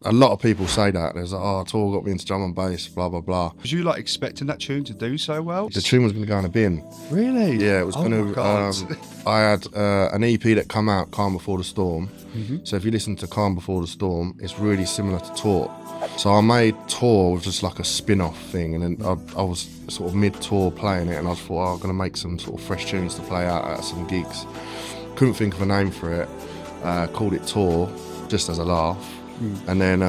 A lot of people say that. There's like, oh, tour got me into drum and bass, blah, blah, blah. Was you like expecting that tune to do so well? The tune was going to go in a bin. Really? Yeah, it was going my God. to. I had an EP that come out, Calm Before the Storm. So if you listen to Calm Before the Storm, it's really similar to Tour. So I made Tour with just like a spin-off thing, and then I was sort of mid-tour playing it, and I thought, oh, I'm going to make some sort of fresh tunes to play out at some gigs. Couldn't think of a name for it. Called it Tour, just as a laugh. And then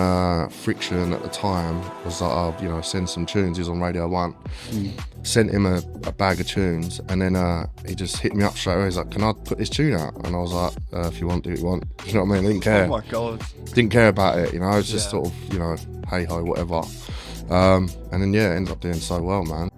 Friction at the time was like, oh, send some tunes. He was on Radio 1. Sent him a bag of tunes, and then he just hit me up straight away. He's like, can I put this tune out? And I was like, if you want, do what you want. You know what I mean? I didn't care. Oh my God. Didn't care about it, it was just sort of, hey ho, whatever. And then, it ended up doing so well, man.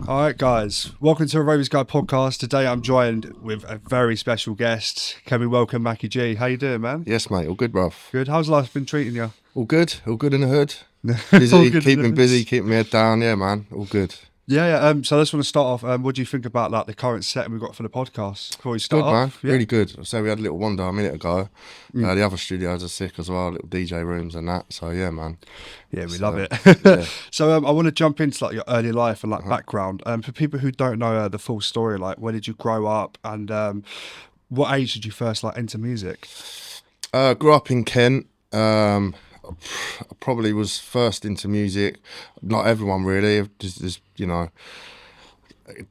All right, guys. Welcome to a Ravers Guy podcast. Today I'm joined with a very special guest. Can we welcome Macky Gee? How you doing, man? Yes, mate. All good, bruv. Good. How's life been treating you? All good in the hood. Busy, keeping busy, keeping my head down. Yeah, man. All good. Yeah. So I just want to start off. What do you think about like the current setting we've got for the podcast before we start? Good, man. Off? Yeah. Really good. So we had a little wander a minute ago. The other studios are sick as well, little DJ rooms and that. So yeah, man. Yeah, we love it. Yeah. So I want to jump into like your early life and like background. For people who don't know the full story, like where did you grow up and what age did you first like enter music? Grew up in Kent. Probably was first into music. Not everyone really. Just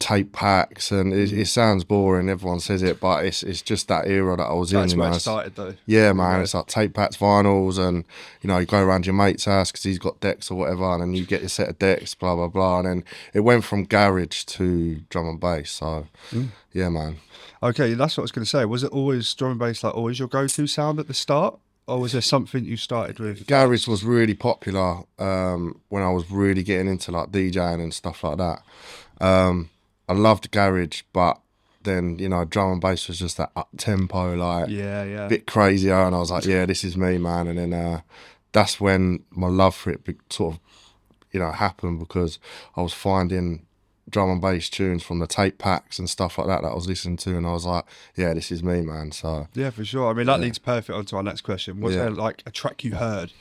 tape packs, and it sounds boring. Everyone says it, but it's just that era that I was in. That's where it started, though. Yeah, man. It's like tape packs, vinyls, and you go around your mate's house because he's got decks or whatever, and then you get your set of decks, blah blah blah, and then it went from garage to drum and bass. So, yeah, man. Okay, that's what I was going to say. Was it always drum and bass, like always your go-to sound at the start? Or was there something you started with? Garage was really popular when I was really getting into like DJing and stuff like that. I loved garage, but then drum and bass was just that up tempo, like bit crazier, and I was like, yeah, this is me, man. And then that's when my love for it sort of happened, because I was finding drum and bass tunes from the tape packs and stuff like that I was listening to, and I was like, yeah, this is me, man. So yeah, for sure. I mean, that leads perfect onto our next question. Was there like a track you heard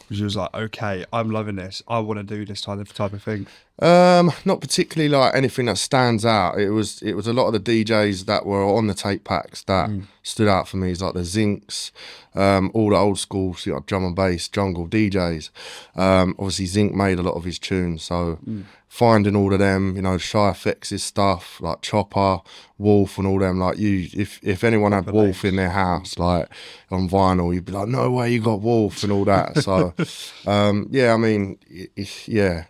which was like, okay, I'm loving this, I want to do this type of thing? Not particularly like anything that stands out. It was a lot of the DJs that were on the tape packs that stood out for me. It's like the Zincs, all the old school drum and bass jungle DJs. Obviously Zinc made a lot of his tunes, so finding all of them, Shy Effects' stuff, like Chopper, Wolf and all them, like if anyone had Wolf in their house, like on vinyl, you'd be like, no way you got Wolf and all that. So yeah, I mean,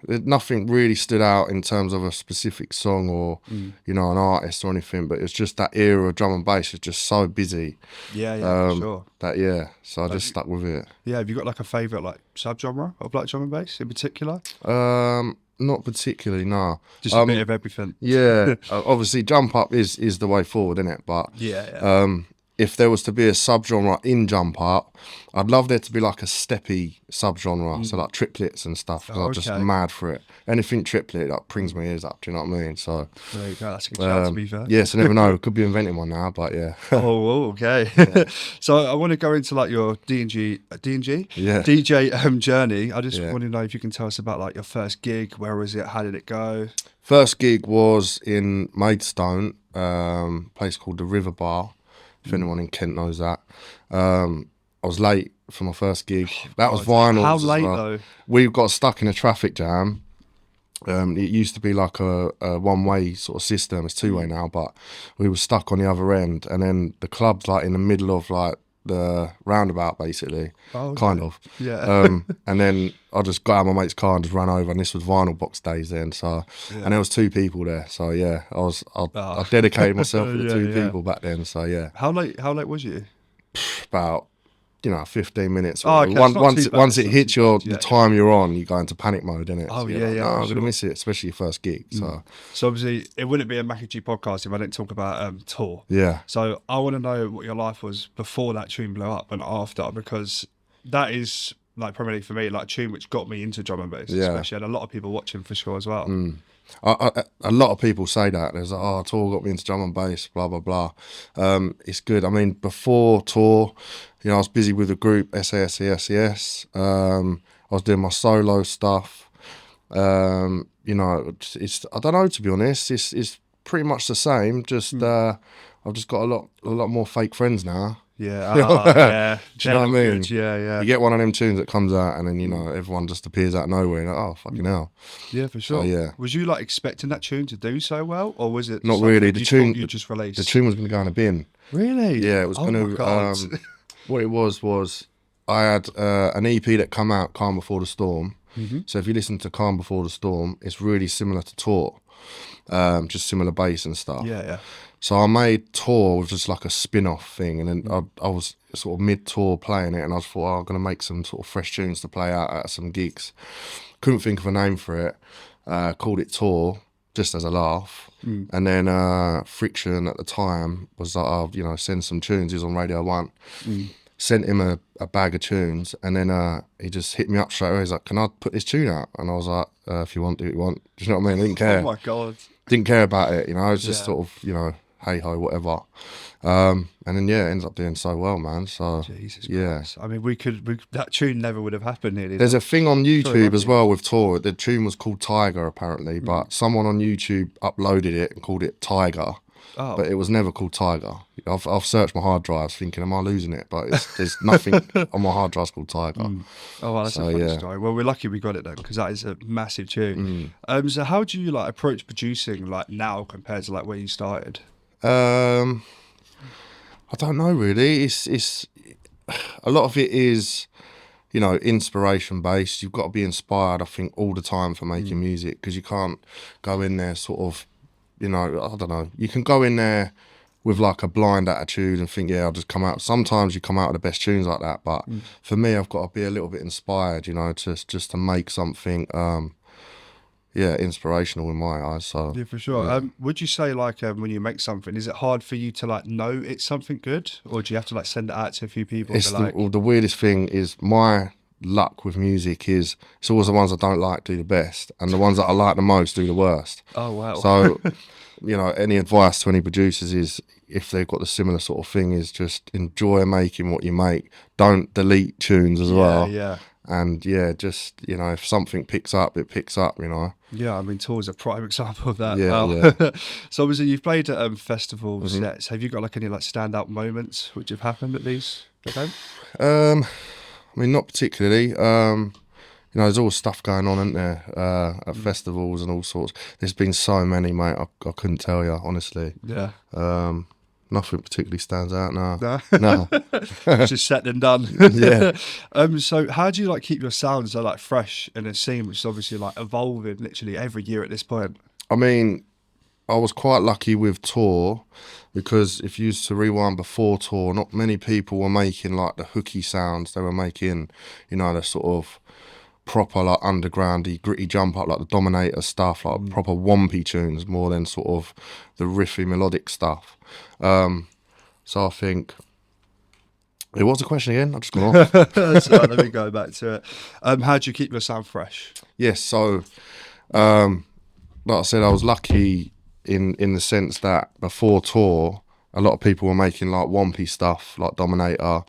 nothing really stood out in terms of a specific song or an artist or anything, but it's just that era of drum and bass is just so busy. For sure. So I just stuck with it. Yeah, have you got like a favourite like subgenre of like drum and bass in particular? Not particularly, no. Just a bit of everything. Yeah, obviously jump up is the way forward, isn't it? But if there was to be a subgenre in jump up, I'd love there to be like a steppy subgenre, so like triplets and stuff. I'm just mad for it. Anything triplet, that brings my ears up. Do you know what I mean? So there you go. That's a good shout, to be fair. Yes, I never know. Could be inventing one now, but yeah. Okay. So I want to go into like your DJ journey. I just want to know if you can tell us about like your first gig. Where was it? How did it go? First gig was in Maidstone, place called the River Bar. If anyone in Kent knows that. I was late for my first gig. That was vinyl. How late though? We got stuck in a traffic jam. It used to be like a one-way sort of system. It's two-way now, but we were stuck on the other end. And then the club's like in the middle of like the roundabout, basically, kind of. Yeah. And then I just got out of my mate's car and just ran over. And this was vinyl box days then, so and there was two people there. So yeah, I dedicated myself to the two people back then. So yeah. How late was you? About 15 minutes. Okay, once it hits the time you're on, you go into panic mode, innit? Oh, so yeah. No, I'm gonna miss it, especially your first gig. So obviously it wouldn't be a Macky Gee podcast if I didn't talk about tour. Yeah. So I want to know what your life was before that tune blew up and after, because that is like primarily for me like a tune which got me into drum and bass, especially, and a lot of people watching for sure as well. A lot of people say that. There's like, oh, tour got me into drum and bass, blah blah blah. It's good. I mean, before tour, I was busy with the group SASESES. I was doing my solo stuff. It's I don't know, to be honest. It's pretty much the same. Just I've just got a lot more fake friends now. Yeah, yeah. Do you know what I mean? Good. Yeah. You get one of them tunes that comes out, and then everyone just appears out of nowhere. And oh, fucking hell! Yeah, for sure. So, yeah. Was you like expecting that tune to do so well, or was it Not really? The tune you just released? The tune was going to go in a bin. Really? Yeah, it was going to. What it was I had an EP that come out, Calm Before the Storm. Mm-hmm. So if you listen to Calm Before the Storm, it's really similar to Tour, just similar bass and stuff. Yeah. So I made Tour with just like a spin-off thing, and then I was sort of mid-tour playing it, and I thought, I'm going to make some sort of fresh tunes to play out at some gigs. Couldn't think of a name for it. Called it Tour, just as a laugh. And then Friction at the time was like, send some tunes. He was on Radio 1. Sent him a bag of tunes, and then he just hit me up straight away. He's like, can I put this tune out? And I was like, if you want, do what you want. Do you know what I mean? I didn't care. Oh my God. Didn't care about it, I was just sort of, hey ho, whatever. And then it ends up doing so well, man. So Jesus Christ. I mean, that tune never would have happened nearly. There's a thing on YouTube as well with Tour. The tune was called Tiger apparently, but someone on YouTube uploaded it and called it Tiger. Oh. But it was never called Tiger. I've searched my hard drives thinking, am I losing it? But there's nothing on my hard drives called Tiger. Oh, well, that's a funny story. Well, we're lucky we got it then, because that is a massive tune. So how do you like approach producing like now compared to like where you started? I don't know really. It's a lot of it is, inspiration based. You've got to be inspired, I think, all the time for making music, because you can't go in there sort of, I don't know. You can go in there with like a blind attitude and think, I'll just come out. Sometimes you come out with the best tunes like that, but for me, I've got to be a little bit inspired, just to make something, inspirational in my eyes. So yeah, for sure. Would you say like when you make something, is it hard for you to like know it's something good, or do you have to like send it out to a few people? It's the weirdest thing is my luck with music is it's always the ones I don't like do the best, and the ones that I like the most do the worst. Oh wow. So any advice to any producers is, if they've got the similar sort of thing, is just enjoy making what you make. Don't delete tunes as well. Yeah. And just if something picks up, it picks up. Yeah, I mean, Tour's a prime example of that. Yeah. So obviously you've played at festivals, sets. Have you got like any like standout moments which have happened at these events? I mean, not particularly. There's always stuff going on, isn't there? At festivals and all sorts. There's been so many, mate. I couldn't tell you, honestly. Yeah. Nothing particularly stands out now. No. Just set and done. Yeah. So how do you like keep your sound so like fresh in a scene which is obviously like evolving literally every year at this point? I mean, I was quite lucky with Tour, because if you used to rewind before Tour, not many people were making like the hooky sounds. They were making, the sort of proper like undergroundy, gritty jump up, like the Dominator stuff, like proper wompy tunes, more than sort of the riffy melodic stuff. So I think, it was a question again. I just gone off. That's right, let me go back to it. How do you keep your sound fresh? Yes, so like I said, I was lucky in the sense that before Tour, a lot of people were making like wompy stuff, like Dominator.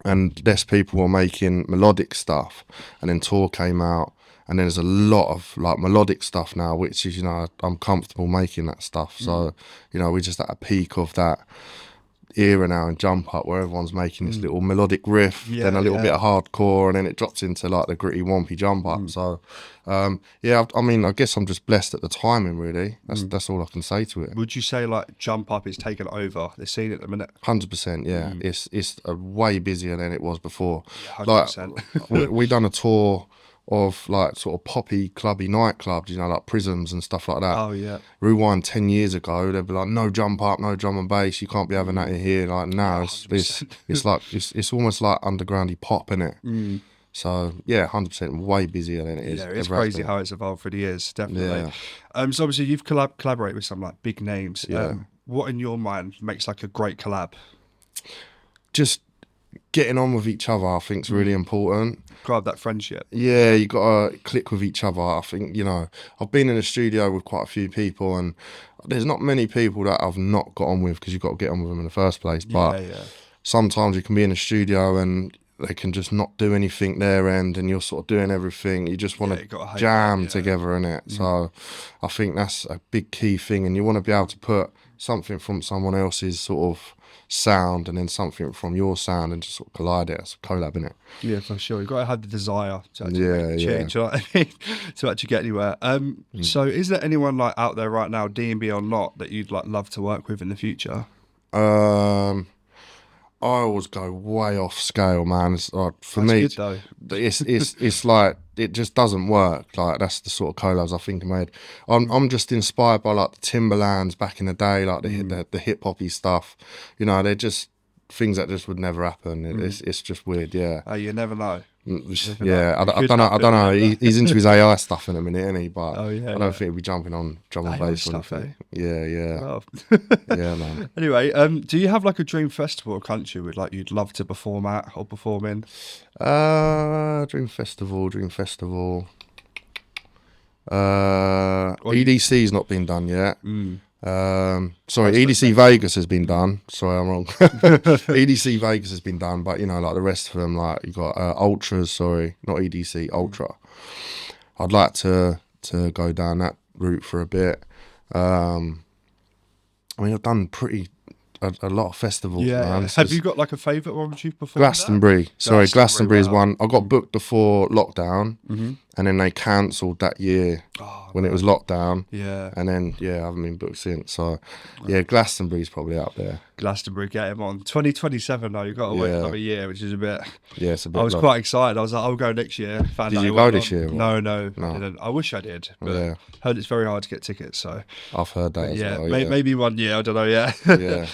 And less people were making melodic stuff, and then Tour came out, and there's a lot of like melodic stuff now, which is I'm comfortable making that stuff. So we're just at a peak of that era now in jump up, where everyone's making this little melodic riff, then a little bit of hardcore, and then it drops into like the gritty wompy jump up. So I mean, I guess I'm just blessed at the timing, really. That's all I can say to it. Would you say like jump up is taking over the scene at the minute? 100%, yeah. It's way busier than it was before. Yeah, 100%. Like we done a tour of like sort of poppy clubby nightclubs, like Prisms and stuff like that. Oh yeah. Rewind 10 years ago, they'd be like, no jump up, no drum and bass, you can't be having that in here. Like now, it's like it's almost like undergroundy pop, innit? So yeah, 100% way busier than it is. Yeah, it's crazy how it's evolved through the years, definitely. Yeah. So obviously you've collaborated with some like big names. Yeah. What in your mind makes like a great collab? Just getting on with each other, I think, is really important. Grab that friendship. Yeah, you got to click with each other. I think, you know, I've been in the studio with quite a few people, and there's not many people that I've not got on with because you've got to get on with them in the first place. But sometimes you can be in a studio and they can just not do anything their end, and you're sort of doing everything. You just want to jam together in it. So I think that's a big key thing, and you want to be able to put something from someone else's sort of sound and then something from your sound and just sort of collide it. It's a collab, innit? Yeah, for sure. You've got to have the desire to actually change, you know what I mean? To actually get anywhere. So is there anyone like out there right now, D&B or not, that you'd like love to work with in the future? I always go way off scale, man. It's like, for That's me, good, though. it's like it just doesn't work. Like that's the sort of collabs I think I made. I'm just inspired by like the Timberlands back in the day, like the hip hoppy stuff. You know, they're just things that just would never happen. It's just weird, yeah. Oh, you never know. Yeah, I don't know. He's into his AI stuff in a minute, isn't he? But I don't think he'll be jumping on drum and bass or anything. Yeah. Well. Yeah, man. Anyway, do you have like a dream festival or country with like you'd love to perform at or perform in? Dream festival. EDC's not been done yet. Sorry, EDC Vegas has been done. Sorry, I'm wrong. EDC Vegas has been done, but you know, like the rest of them, like you got Ultras. Sorry, not EDC, Ultra. I'd like to go down that route for a bit. I mean, I've done a lot of festivals. Yeah. Man. Have you got like a favourite one which you've performed? Glastonbury. Sorry, Glastonbury is one. I got booked before lockdown, and then they cancelled that year when it was lockdown. Yeah. And then I haven't been booked since. So yeah, Glastonbury's probably up there. Glastonbury, get him on. 2027 though. You've got to wait another year, which is a bit. Yeah, it's a bit. I was quite excited. I was like, I'll go next year. Did you go this year? No, I didn't. I wish I did, but heard it's very hard to get tickets. So I've heard that. Yeah, as well, maybe 1 year. I don't know. Yeah.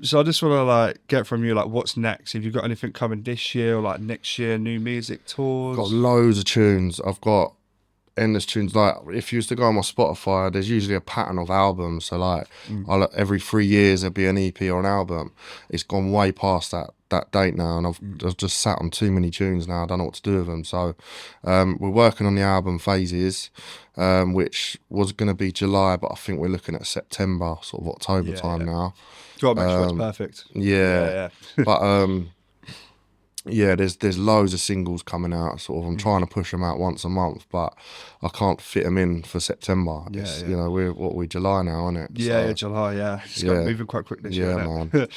So I just want to like get from you like what's next. Have you got anything coming this year or like next year? New music tours? Got loads of tunes. I've got endless tunes. Like if you used to go on my Spotify, there's usually a pattern of albums. So like every 3 years there'll be an EP or an album. It's gone way past that date now, and I've just sat on too many tunes now. I don't know what to do with them. So we're working on the album phases, which was going to be July, but I think we're looking at September, sort of October time now. Got to make sure it's perfect. Yeah. But there's loads of singles coming out. Sort of, I'm trying to push them out once a month, but I can't fit them in for September. You know, we're July now, aren't it? Yeah, July. Yeah, it's got moving quite quick this year. Man.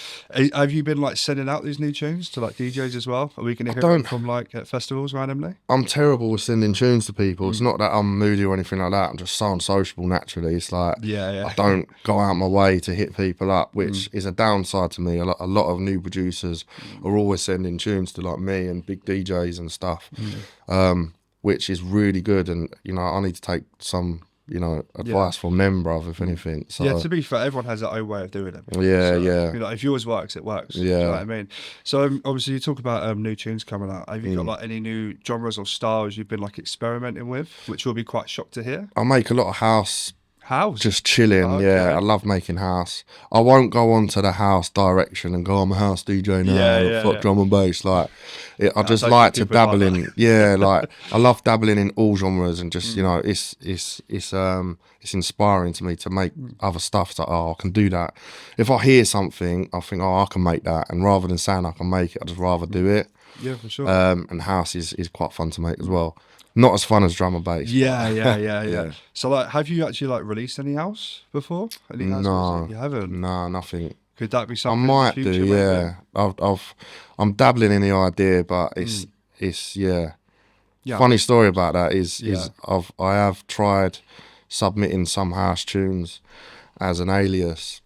Have you been like sending out these new tunes to like DJs as well? Are we going to hear them from like at festivals randomly? I'm terrible with sending tunes to people. It's not that I'm moody or anything like that. I'm just so unsociable naturally. It's like I don't go out my way to hit people up, which is a downside to me. A lot of new producers are always sending tunes to like me and big DJs and stuff, which is really good. And you know, I need to take some advice from them, bruv, if anything. So to be fair, everyone has their own way of doing it. You know, if yours works, it works. Yeah, you know what I mean. So obviously, you talk about new tunes coming out. Have you got like any new genres or styles you've been like experimenting with, which will be quite shocked to hear? I make a lot of house, just chilling. I love making house. I won't go on to the house direction and go, I'm a house DJ now. Fuck drum and bass. Like, I just like to dabble in. Like I love dabbling in all genres, and just you know, it's inspiring to me to make other stuff. It's like, I can do that. If I hear something, I think, I can make that. And rather than saying I can make it, I just rather do it. Yeah, for sure. And house is quite fun to make as well. Not as fun as drum and bass. Yeah. So, like, have you actually like released any house before? No, you haven't. No, nothing. Could that be something? I might do. Yeah, I'm dabbling in the idea, but it's Funny story about that is I have tried submitting some house tunes as an alias.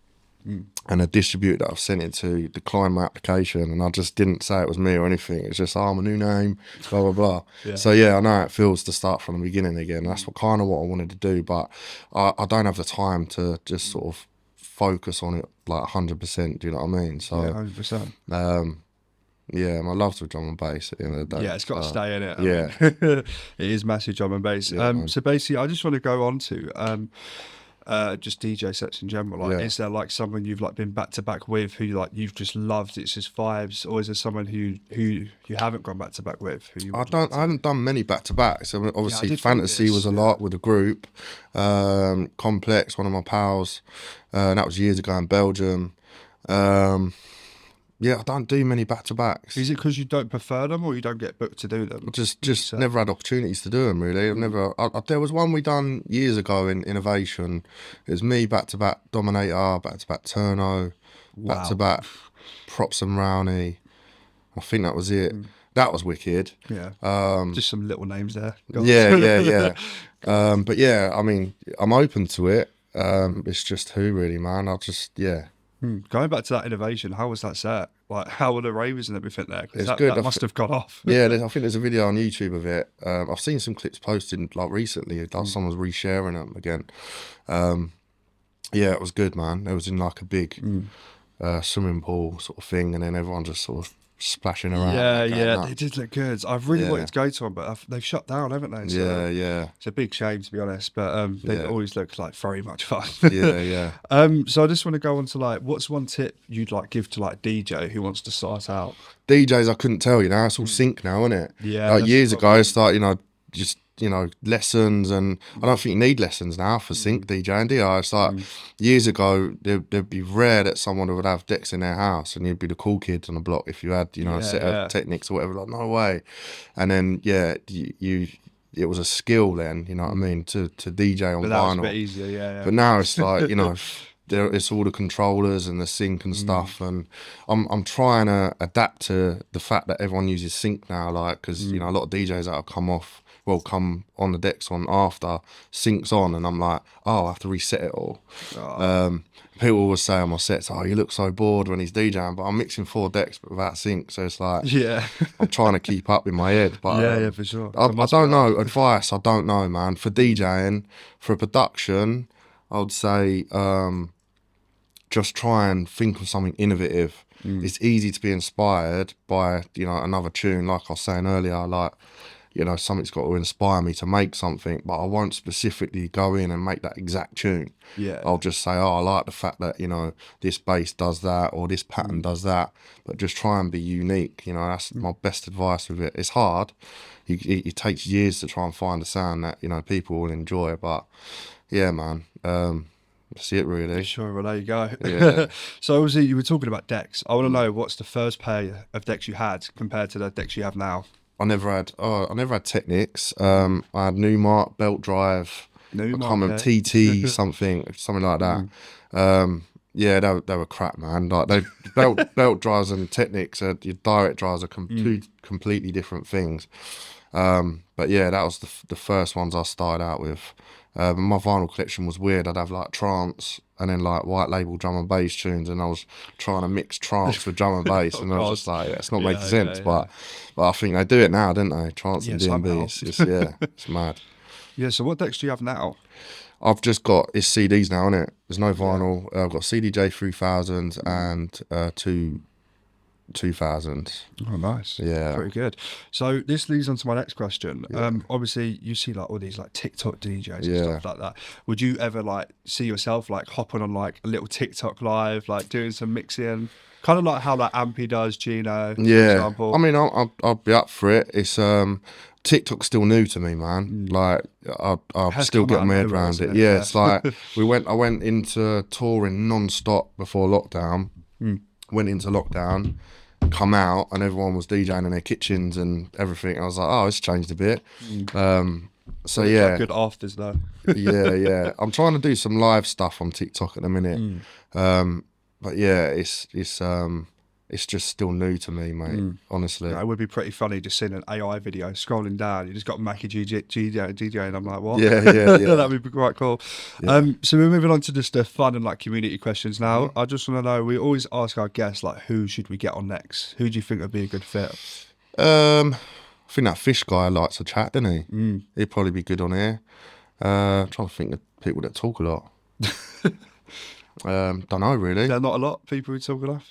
And a distributor that I've sent it to declined my application, and I just didn't say it was me or anything. It's just, I'm a new name, blah, blah, blah. So I know how it feels to start from the beginning again. That's kind of what I wanted to do, but I don't have the time to just sort of focus on it like 100%, do you know what I mean? So 100%. My love's with drum and bass at the end of the day. Yeah, it's got to stay in it. It is massive drum and bass. Yeah, so basically, I just want to go on to... just DJ sets in general? Like, is there like someone you've like been back to back with who like you've just loved? It's just vibes, or is there someone who you haven't gone back to back with? Who you I haven't done many back to backs. I mean, obviously, Fantasy was a lot with the group. Complex, one of my pals, and that was years ago in Belgium. Yeah, I don't do many back to backs. Is it because you don't prefer them, or you don't get booked to do them? Just never had opportunities to do them. Really, I've never. There was one we done years ago in Innovation. It was me back to back Dominator, back to back Turno, back to back Props and Rowney. I think that was it. That was wicked. Yeah. Just some little names there. Yeah. But yeah, I mean, I'm open to it. It's just who really, man. Going back to that Innovation, how was that set? Like, how were the Ravers and everything there? It's good. That must have gone off. Yeah, I think there's a video on YouTube of it. I've seen some clips posted like recently. Someone's resharing them again. Yeah, it was good, man. It was in like a big swimming pool sort of thing, and then everyone just sort of splashing around. They did look good. I've really wanted to go to one, but they've shut down, haven't they? So it's a big shame, to be honest, but they always look like very much fun. Yeah. So I just want to go on to like, what's one tip you'd like give to like DJ who wants to start out? DJs, I couldn't tell you now. It's all sync now, isn't it? Yeah. Like years ago, I started, just lessons, and I don't think you need lessons now for sync DJing, do you? It's like years ago, there'd be rare that someone would have decks in their house, and you'd be the cool kids on the block if you had, a set of techniques or whatever. Like, no way. And then it was a skill then, you know what I mean, to DJ on but that vinyl. was a bit easier, yeah. But now it's like, it's all the controllers and the sync and stuff, and I'm trying to adapt to the fact that everyone uses sync now, like, because a lot of DJs that have come on the decks on after syncs on, and I'm like, I have to reset it all. People always say on my sets, you look so bored when he's DJing, but I'm mixing 4 decks but without sync, so it's like I'm trying to keep up in my head. But for sure. I don't know advice. I don't know, man. For DJing, for production, I would say just try and think of something innovative. It's easy to be inspired by another tune, like I was saying earlier, like something's got to inspire me to make something, but I won't specifically go in and make that exact tune. I'll just say, I like the fact that this bass does that, or this pattern does that, but just try and be unique. That's my best advice with it. It's hard. It takes years to try and find a sound that people will enjoy, but yeah, man. That's it, really. Sure, well, there you go. Yeah. So obviously you were talking about decks. I want to know, what's the first pair of decks you had compared to the decks you have now? I never had Technics. I had Newmark, Belt Drive, TT, something like that. They were crap, man. Like belt drives and Technics, your direct drives are completely different things. But yeah, that was the first ones I started out with. My vinyl collection was weird. I'd have like trance and then like white label drum and bass tunes, and I was trying to mix trance with drum and bass, and I was just like, it's not making sense. But I think they do it now, don't they? Trance and D&B. It's mad. Yeah. So what decks do you have now? I've just got CDs now, innit? There's no vinyl. I've got CDJ 3000 and 2000. Oh, nice. Yeah. Pretty good. So this leads on to my next question. Obviously you see like all these like TikTok DJs and stuff like that. Would you ever like see yourself like hopping on like a little TikTok live, like doing some mixing? Kind of like how like Ampy does, Gino, for example. I mean, I'll be up for it. It's TikTok's still new to me, man. Like I've still got my head around it. Yeah, it's like I went into touring non-stop before lockdown. Went into lockdown, come out, and everyone was DJing in their kitchens and everything. I was like, it's changed a bit. So yeah, good afters though. yeah. I'm trying to do some live stuff on TikTok at the minute. But yeah, it's just still new to me, mate. Honestly, it would be pretty funny just seeing an AI video scrolling down. You just got Macky Gee DJ, and I'm like, what? Yeah. That would be quite cool. Yeah. So we're moving on to just the fun and like community questions now. I just want to know. We always ask our guests like, who should we get on next? Who do you think would be a good fit? I think that Fish guy likes to chat, doesn't he? He'd probably be good on here. I'm trying to think of people that talk a lot. Don't know really. There are not a lot of people who talk enough.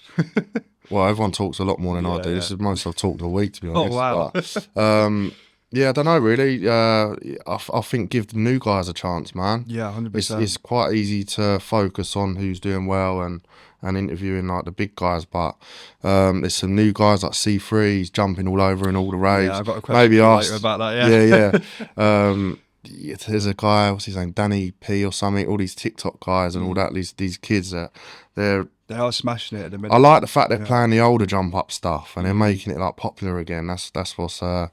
Well, everyone talks a lot more than I do. This is most I've talked all week, to be honest. Oh wow. But, Yeah, I don't know really. I think give the new guys a chance, man. Yeah, It's 100%. it's quite easy to focus on who's doing well and interviewing like the big guys, but there's some new guys like C3, he's jumping all over in all the Yeah, raves. I've got a question Maybe for you later ask. about that. Yeah, Yeah. yeah. There's a guy, what's his name, Danny P or something. All these TikTok guys and all that. These kids that they're. They are smashing it at the I minute. like the fact they're Yeah. playing the older jump up stuff and they're making it like popular again. That's what's yeah,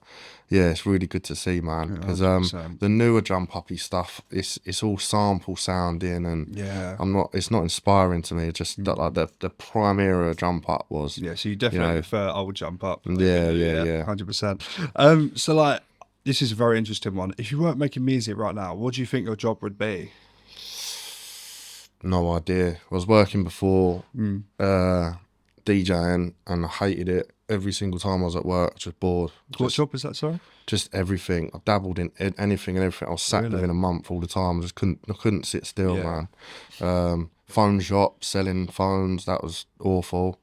it's really good to see, man. Because 100%. the newer jump uppy stuff, it's all sample sounding and Yeah. it's not inspiring to me. It's just that like the prime era jump up was. Yeah, so you definitely know, prefer old jump up. Yeah. 100%. So like, this is a very interesting one. If you weren't making music right now, what do you think your job would be? No idea. I was working before DJing and I hated it. Every single time I was at work, just bored. What job is that, sorry? Just everything. I dabbled in anything and everything. I was sacked within a month all the time. I couldn't sit still, man. Phone shop, selling phones, that was awful.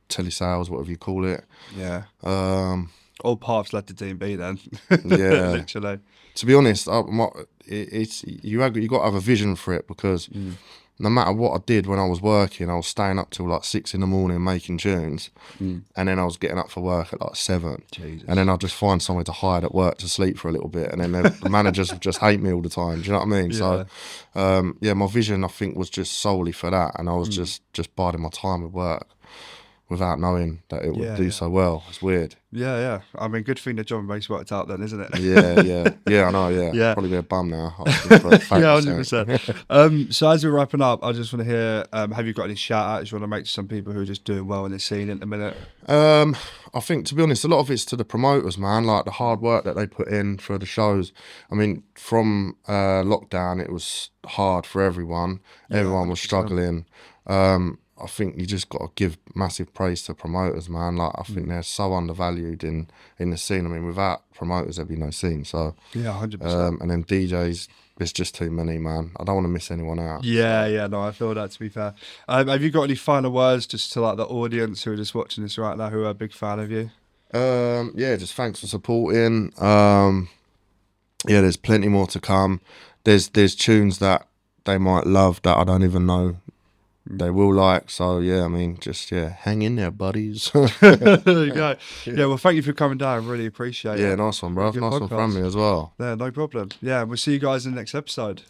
Telesales, whatever you call it. Yeah. All paths led to D&B then. Yeah. Literally. To be honest, it's you got to have a vision for it because no matter what I did when I was working, I was staying up till like 6 a.m. making tunes, and then I was getting up for work at like 7. Jesus. And then I'd just find somewhere to hide at work to sleep for a little bit, and then the managers would just hate me all the time. Do you know what I mean? Yeah. So, my vision I think was just solely for that, and I was just biding my time with work without knowing that it would do so well. It's weird. Yeah. I mean, good thing the drum and bass worked out then, isn't it? Yeah, I know, Yeah. Probably be a bum now. Yeah, 100%. So as we're wrapping up, I just want to hear, have you got any shout outs you want to make to some people who are just doing well in the scene at the minute? I think, to be honest, a lot of it's to the promoters, man, like the hard work that they put in for the shows. I mean, from lockdown, it was hard for everyone. Everyone was 100%. struggling. I think you just got to give massive praise to promoters, man. Like, I think they're so undervalued in the scene. I mean, without promoters, there'd be no scene. So, Yeah, 100%. and then DJs, there's just too many, man. I don't want to miss anyone out. Yeah, no, I feel that, to be fair. Have you got any final words just to like the audience who are just watching this right now, who are a big fan of you? Just thanks for supporting. There's plenty more to come. There's tunes that they might love that I don't even know they will like. So I mean, just hang in there, buddies. There you go. Yeah, well, thank you for coming down. Really appreciate it. Yeah, nice one, bro. Good Nice one podcast. from me as well. Yeah, no problem. Yeah, we'll see you guys in the next episode.